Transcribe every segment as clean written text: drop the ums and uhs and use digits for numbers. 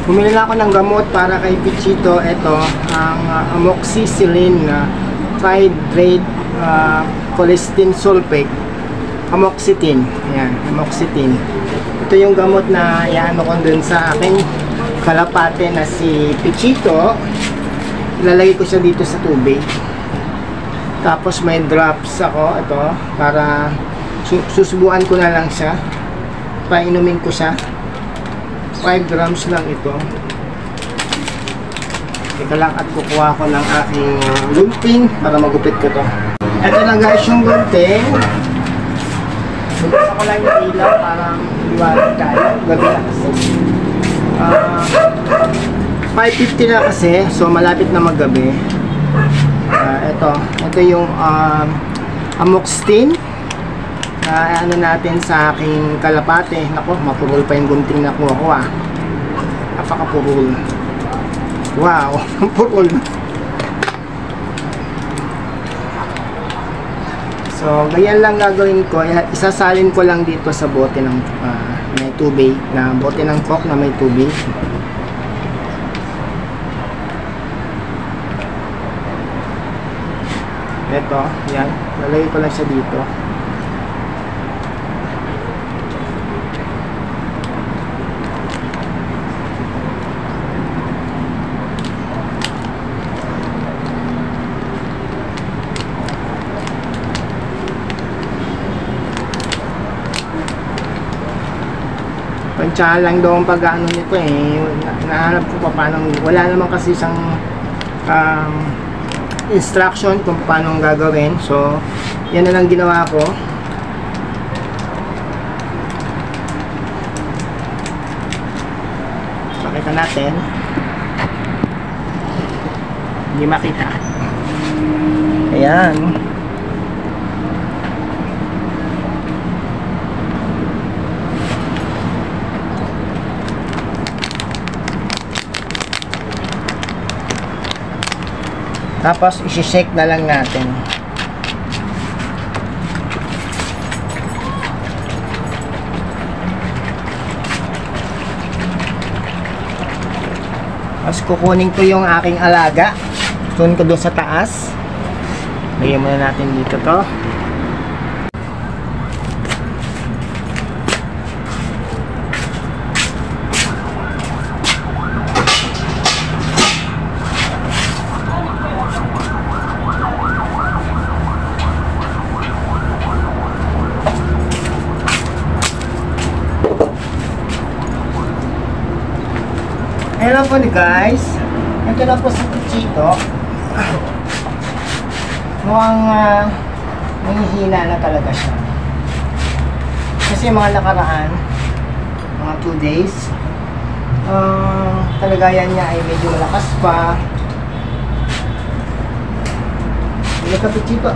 Bumili na ako ng gamot para kay Pichito. Ito, ang amoxicillin trihydrate colistin sulfate. Amoxicillin. Ayan, amoxicillin. Ito yung gamot na iano ko dun sa aking kalapate na si Pichito. Ilalagay ko siya dito sa tubig. Tapos may drops ako. Ito, para susubuan ko na lang siya. Painumin ko siya. 5 grams lang ito. Teka lang at kukuha ko ng aking gunting para magupit ko to. Ito na guys yung gunting. Buksan ko lang yung ilaw para liwanag tayo. Gabi na kasi. 5:50 na kasi, so malapit na maggabi. Ito yung amoxicillin. Ano natin sa aking kalapate. Nako, mapurol pa yung gunting na kuha ko napakapurol. Wow, purol. So, ganyan lang gagawin ko. Isasalin ko lang dito sa bote ng may tubig, na bote ng coke na may tubig. Ito, yan. Lalagay ko lang siya dito. Pansya lang daw ang pag-ano nito eh. Nahanap ko pa paano. Wala naman kasi isang instruction kung paano gagawin. So, yan na lang ginawa ko. Pakita natin. Hindi makita. Ayan. Tapos, isi-shake na lang natin. Tapos, kukunin ko yung aking alaga. Kunin ko doon sa taas. Lagyan muna natin dito to. Hello po guys, ito na po si Pichito. Mukhang nanghihina na talaga siya. Kasi mga nakaraan, mga 2 days, talagayan niya ay medyo malakas pa. Hindi ka Pichito.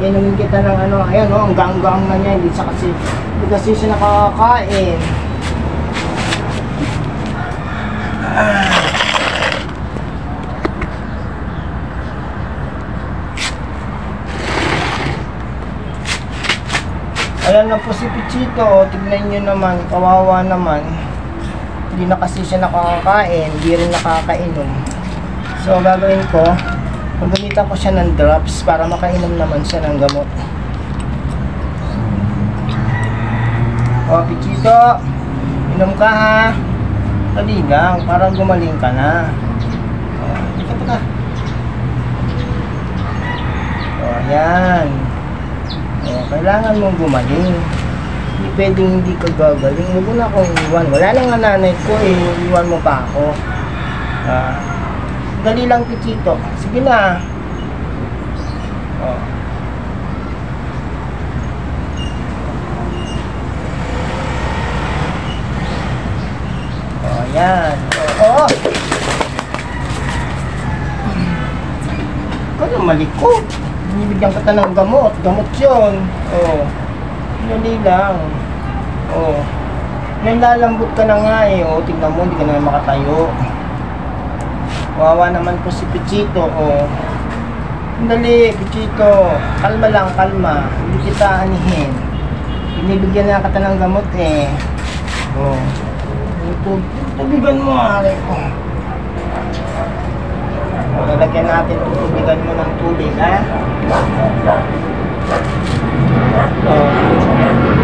Inumin kita ng ano, ayan o, ang gang-gang na niya, hindi kasi siya nakakakain. Ayan na po si Pichito. Tignan nyo naman, kawawa naman. Hindi na kasi siya nakakakain, hindi rin nakakainom. So gagawin ko, gagamitan ko siya ng drops para makainom naman siya ng gamot. O Pichito, inom ka ha. Dali lang, para gumaling ka na. Teka. Ayan. Kailangan mong gumaling. Hindi pwedeng hindi ka gagaling. Huwag mo na akong iwan. Wala nang nanay ko eh. Iwan mo pa ako. Dali lang Pichito. Sige na. Ayan. Oo. Ikaw na malikot. Binibigyan kita ng gamot. Gamot yun. Oo. Dali lang. Oo. Nalalambot ka na nga eh. Oo, tignan mo. Hindi ka na makatayo. Wawa naman po si Pichito. Oo. Dali, Pichito. Kalma lang, kalma. Hindi kita anihin. Binibigyan na kita ng gamot eh. Oo. Tubigan mo, ari. Lalagyan natin, tubigan mo ng tubig, ha?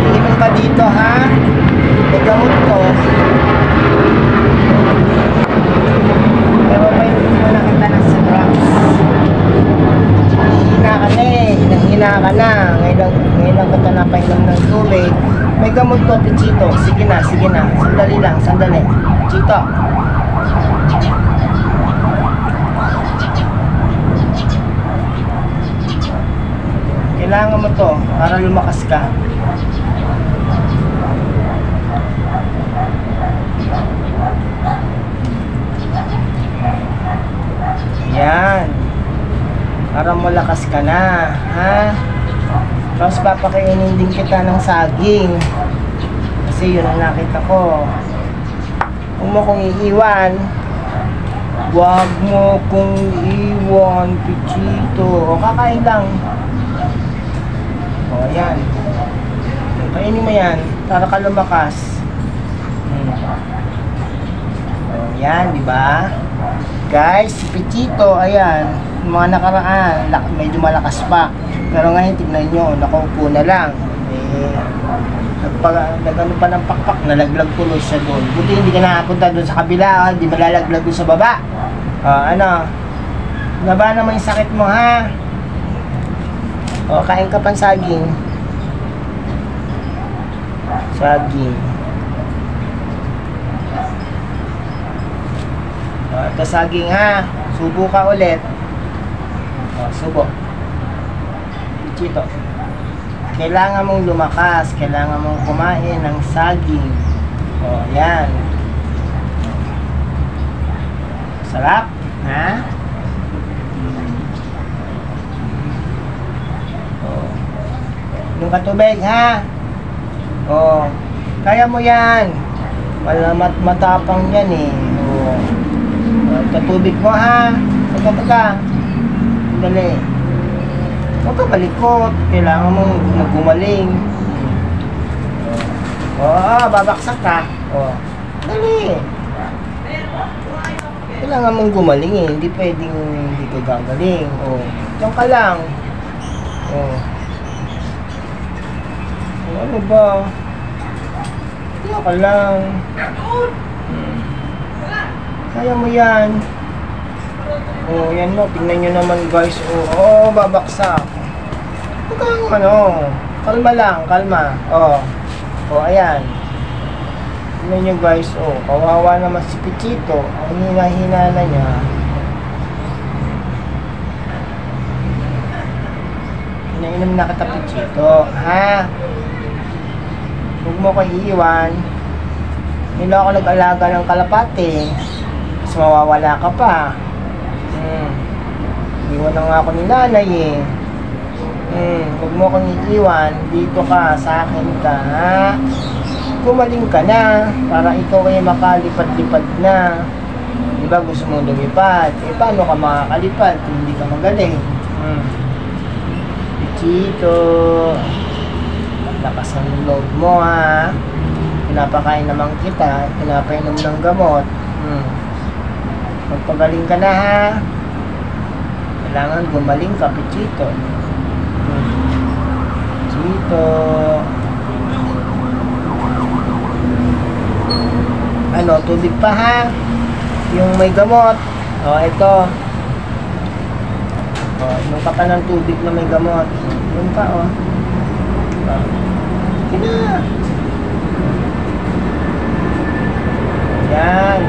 Iinom ka dito, ha? May gamot ko. Pero may hindi mo nakita ng syrups. Hihina ka na eh. Hinahina ka na. Ngayon lang kita napainom ng tubig. May gamot ko, Pichito. Sige na, sige na. Sandali lang, sandali. Chito. Kailangan mo to para lumakas ka. Yan. Para malakas ka na, ha? Tapos papakainin din kita ng saging. Kasi yun ang nakita ko. Huwag mo kong iiwan. Huwag mo kong iiwan, Pichito. O, kakain lang. O, yan. Kainin mo yan para ka lumakas. O, yan, di ba? Guys, si Pichito, ayan, mga nakaraan, medyo malakas pa. Pero ngayon, tignan nyo, nakaupo na lang. Nagano pa ng pakpak, nalaglag tuloy siya doon. Buti hindi ka nakapunta doon sa kabila, hindi malalaglag doon sa baba. Ano, naba naman yung sakit mo, ha? O, kain ka pang saging. Saging. Ito saging, ha? Subo ka ulit. Subo. Pichito. Kailangan mong lumakas. Kailangan mong kumain ng saging. Yan. Sarap, ha? Yung katubig, ha? Kaya mo yan. Matapang yan, eh. Katubig mo, ha? Pagka. Dali. Huwag ka malikot. Kailangan mong gumaling. Babaksak ka. Dali. Kailangan mong gumaling, eh. Hindi pwedeng hindi ka gagaling. Diyan ka lang. Ano ba? Diyan ka lang. Kaya mo yan. Yan mo. Tingnan nyo naman, guys. Babaksak. Huwag kang kalma lang, kalma. Ayan. Tingnan nyo, guys. Kawawa naman si Pichito. Ang hina-hina na niya. Inainom na kita, Pichito. Ha? Huwag mo ko iiwan. Hindi ako nag-alaga ng kalapate. Mas mawawala ka pa. Iwan na nga ako ni nanay, eh. Huwag mo kong iiwan. Dito ka, sa akin ka, ha? Gumaling ka na para ikaw ay makalipad-lipad na. Diba gusto mong lumipad? Paano ka makakalipad kung hindi ka magaling? Pichito, lakas ang loob mo, ha? Pinapakain naman kita, pinapainom ng gamot. Magpagaling ka na, ha? Kailangan gumaling ka, Pichito. Pichito. Tubig pa, ha? Yung may gamot. Ito. Inom ka pa ng tubig na may gamot. Inom ka, Sige na. Yan.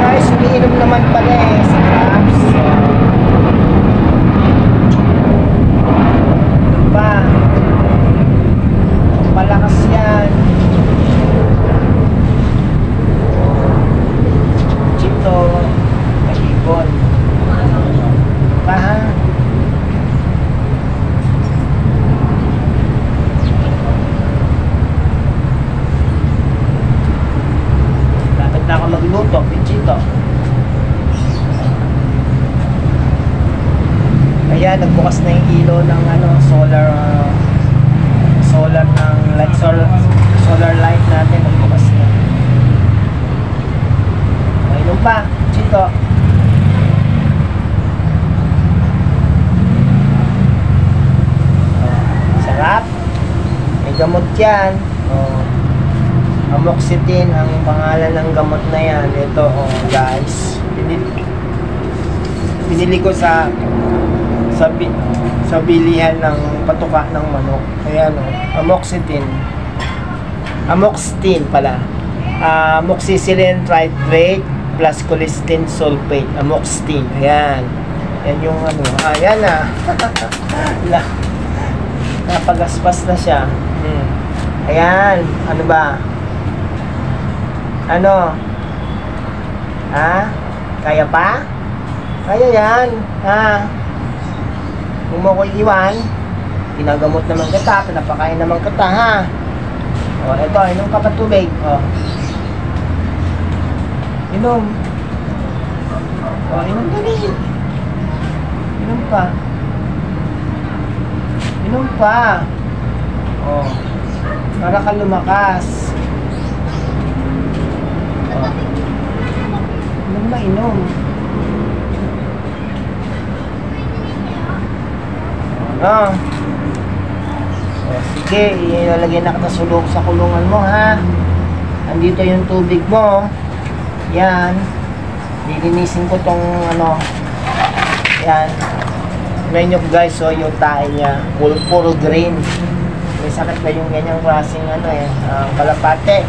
Guys, umiinom naman pala, eh, sa Krabs. Malakas yan. magluto, Pichito. Kaya nagbukas na yung ilaw ng ano, solar ng light, solar light natin, nagbukas na. Inom pa, Pichito. Sarap. May gamot yan. Amoxicillin ang pangalan ng gamot na yan. Ito, guys. Binili ko sa bilihan ng patuka ng manok. Ayan, amoxicillin. Amoxicillin pala. Amoxicillin tritrate plus colistin sulfate. Amoxicillin. Ayan. Yan yung ano. Ayan na. Napagaspas na siya. Ayan. Ano ba? Ano? Ha? Kaya pa? Kaya yan. Ha? Kung mo ko iwan, ginagamot naman kita, pinapakain naman kita, ha? O, eto, inom ka pa tubig. O. Inom. O, inom ka rin. Inom pa. Inom pa. O. Para ka lumakas. O. Inom na, inom. Ano? O, sige, ilalagay na kita sulong sa kulungan mo, ha? Andito yung tubig mo. Yan. Lilinisin ko tong ano. Yan. Tignan nyo guys, so yung tae niya puro green. May sakit ba yung ganyang klaseng ano kalapate.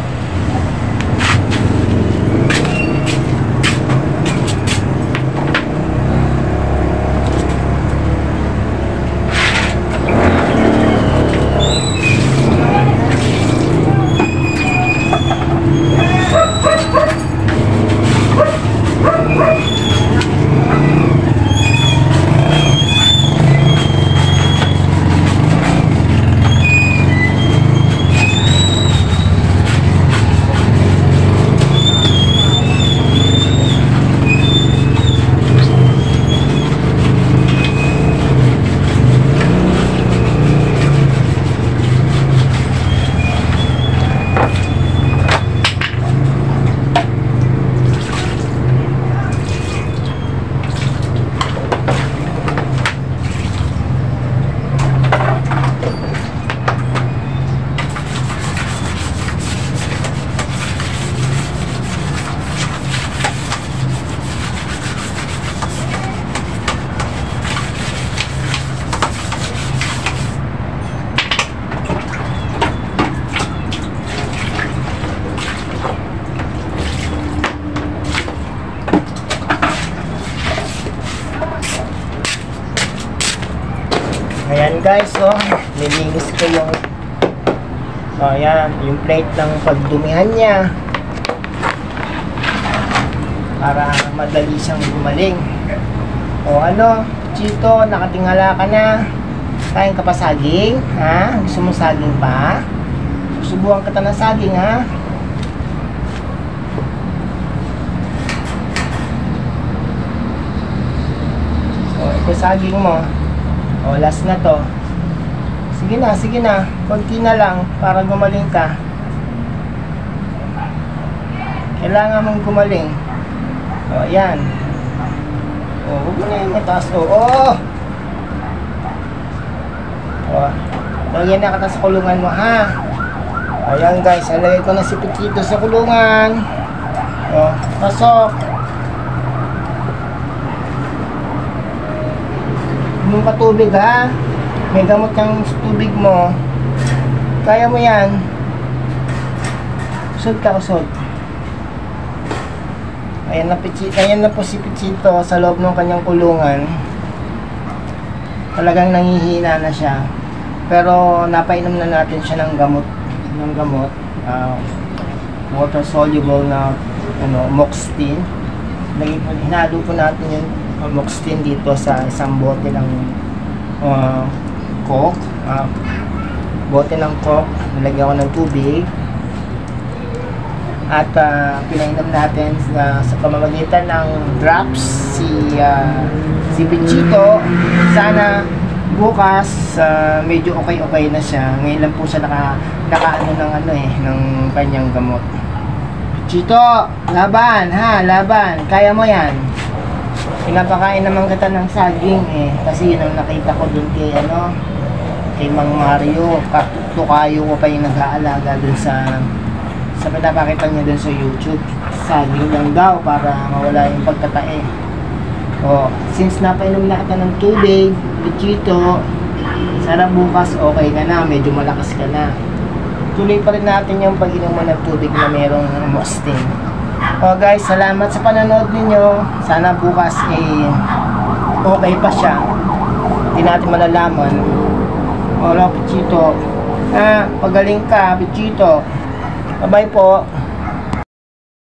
Ayan guys, nilinis ko yung ayan, yung plate ng pagdumihan niya para madali siyang gumaling. O ano, Chito, nakatingala ka na. Kain ka pa saging, ha? Gusto mo saging pa? Susubukan kita ng saging, ha? O, ito saging mo. O, last na to. Sige na. Konti na lang para gumaling ka. Kailangan mong gumaling. O, ayan. O, huwag mo na yung mataas. O, lagyan na kita sa kulungan mo, ha? Ayan guys, alagay ko na si Pichito sa kulungan. O, pasok. Inom ka tubig, ha? May gamot kang tubig mo. Kaya mo yan. Usod ka, usod. Ayan na po si Pichito sa loob ng kanyang kulungan. Talagang nangihina na siya. Pero napainom na natin siya ng gamot. Water soluble na amoxicillin. Hinalo po natin yung amoxicillin dito sa isang bote ng Coke. Bote ng Coke, nilagyan ko ng tubig. At pinainom natin sa pamamagitan ng drops si Pichito. Sana bukas medyo okay na siya. Ngayon lang po siya nakaano ng kanyang gamot. Pichito, laban ha, laban. Kaya mo yan. Pinapakain naman kita ng saging kasi yun ang nakita ko dun kay Mang Mario. Tukayo ko pa yung nag-aalaga dun sa pinapakita niya dun sa YouTube. Saging lang daw para mawala yung pagkatae. Since napainom na kita ng tubig, Pichito, sana bukas okay ka na, medyo malakas ka na. Tuloy pa rin natin yung pag-inom mo ng tubig na merong amoxicillin. Guys, salamat sa panonood ninyo. Sana bukas okay pa siya. Hindi natin malalaman. Pichito, pagaling ka, Pichito. Bye-bye po.